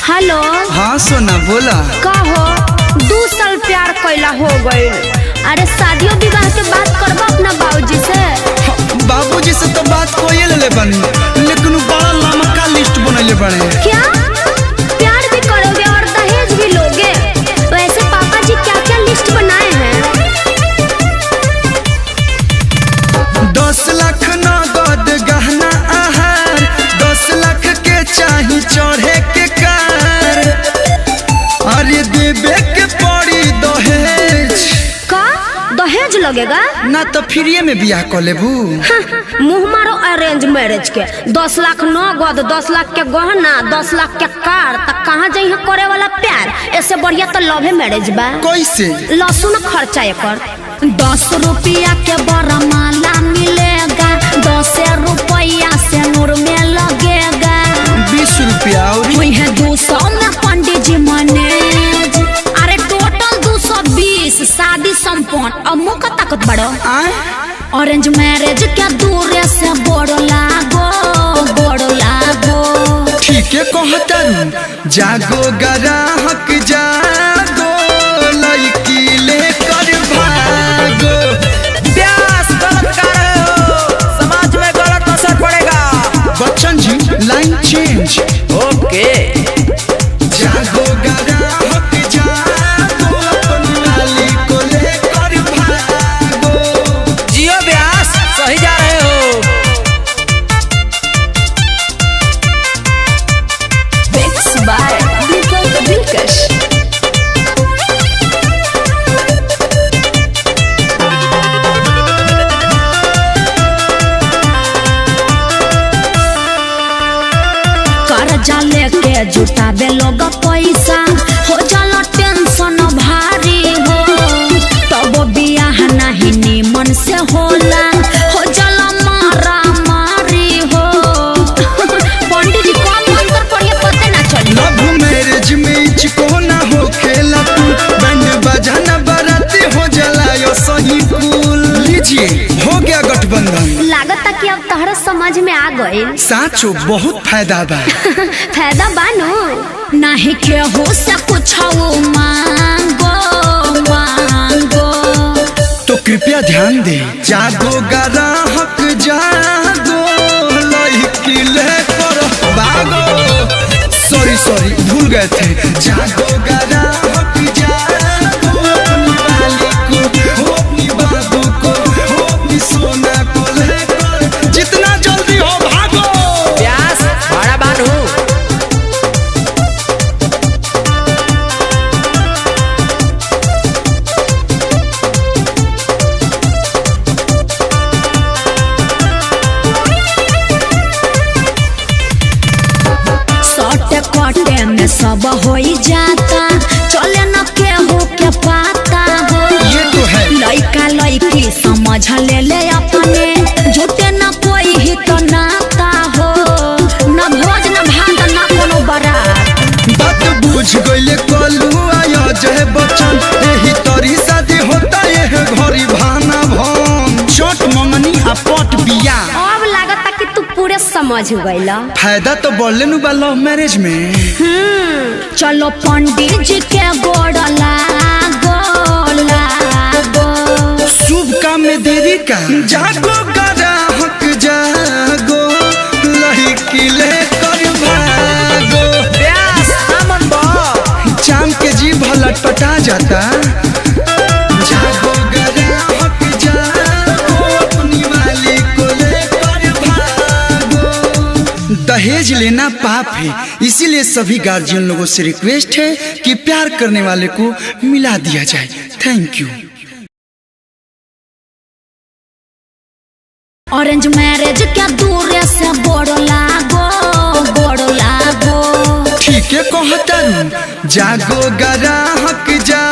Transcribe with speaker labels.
Speaker 1: Hello.
Speaker 2: हाँ सोना बोला।
Speaker 1: का हो 2 साल प्यार कैला हो गए। अरे शादियों विवाह के बात करबा अपना बाबूजी से।
Speaker 2: बाबूजी से तो बात कोई ले बनी, लेकिन बड़ा लंबा लिस्ट बनले बने।
Speaker 1: क्या प्यार भी करोगे और दहेज भी लोगे? वैसे पापा जी क्या क्या लिस्ट बनाए हैं?
Speaker 2: 10 लाख नगद गहना आहार, 10 लाख के चाही चढ़े के कार, अरे देवे के पड़ी दहेज।
Speaker 1: का दहेज लगेगा?
Speaker 2: ना तो फ्री में बियाह कर लेबू।
Speaker 1: मुँह मारो अरेंज मैरिज के। 10 लाख नगद, 10 लाख के गहना, 10 लाख के कार, तक कहाँ जाइ है करे वाला प्यार? ऐसे बढ़िया तो लव मैरिज बा।
Speaker 2: कैसे?
Speaker 1: लहसुन खर्चा एकर। 10 रुपया के बड़ा माला मिलेगा, 10 रुपया से नूर में लगेगा।
Speaker 2: 20 रुपया और
Speaker 1: 200 में पंडित जी मैनेज। अरे टोटल 220 शादी संपन्न। अब मुँह का ताकत बढ़ो। ऑरेंज मैरिज के दूर से बोड़ लागो।
Speaker 2: ठीक है कहता जागो ग्राहक जागो, लड़की लेकर भागो।
Speaker 3: प्यास गलत कर रहे हो, समाज में गलत असर पड़ेगा।
Speaker 2: Bachchan ji line change.
Speaker 3: ओके।
Speaker 2: जागो ग्राहक जागो, अपनी नाली को लेकर भागो।
Speaker 3: जियो व्यास, सही जा रहे हो।
Speaker 1: Mixed by Deepak Dilkash। कर्जा लेके जुटाबे लोग पैसा, हो जाला टेंशन भारी हो। तब बियाह नहीं निमन से होला, हो जाला मारा मारी हो। पंडित जी कौन मंत्र पढ़िए पता ना चली।
Speaker 2: लव मैरिज में इचको ना हो खेला तू, बैंड बजाना बाराती हो जलायो सही फूल। लीजिए हो गया गठबंधन।
Speaker 1: लागत कि अब तहरा समझ में आ गई।
Speaker 2: साचो बहुत फायदा बा।
Speaker 1: फायदा बानो नहीं केहू से कुछ मांगो।
Speaker 2: तो कृपया ध्यान दे। जागो ग्राहक जागो, लड़की लेकर भागो। सॉरी भूल गए थे। जागो ग्राहक जागो, अपनी वाली को हो, अपनी बाबू को हो, अपनी सोना को लेकर जितना जल्दी हो भागो।
Speaker 3: प्यास बड़ा बानू।
Speaker 1: सटे कटे में सब हो जाता, चले न केहू के पाता हो।
Speaker 2: ये तो है।
Speaker 1: लइका लइकी समझ ले अपने, झूठे न कोई ही तो नाता हो। न भोज न भात न कोनो बारात।
Speaker 2: बात बुझ गईले कलू आया जय बच्चन, यही तरी शादी होता है घरी भाना भन। चोट मंगनी आ पट बिया।
Speaker 1: अब लागता कि तू पूरे समझ गईला।
Speaker 2: फायदा तो बढ़ले नु बा लव मैरिज में।
Speaker 1: चलो पंडित जी के गोड़ लागो।
Speaker 2: शुभ काम में देरी का। जागो ग्राहक जागो, लड़की लेकर भागो।
Speaker 3: प्यास आमन बा।
Speaker 2: चाम के जीभ लटपटा जाता। जागो ग्राहक जागो, अपनी वाली को लेकर भागो। दहेज लेना पाप है, इसीलिए सभी गार्जियन लोगों से रिक्वेस्ट है कि प्यार करने वाले को मिला दिया जाए। Thank you.
Speaker 1: ऑरेंज मैरिज के दूर से बोड़ लागो।
Speaker 2: ठीक है कहता जागो ग्राहक जा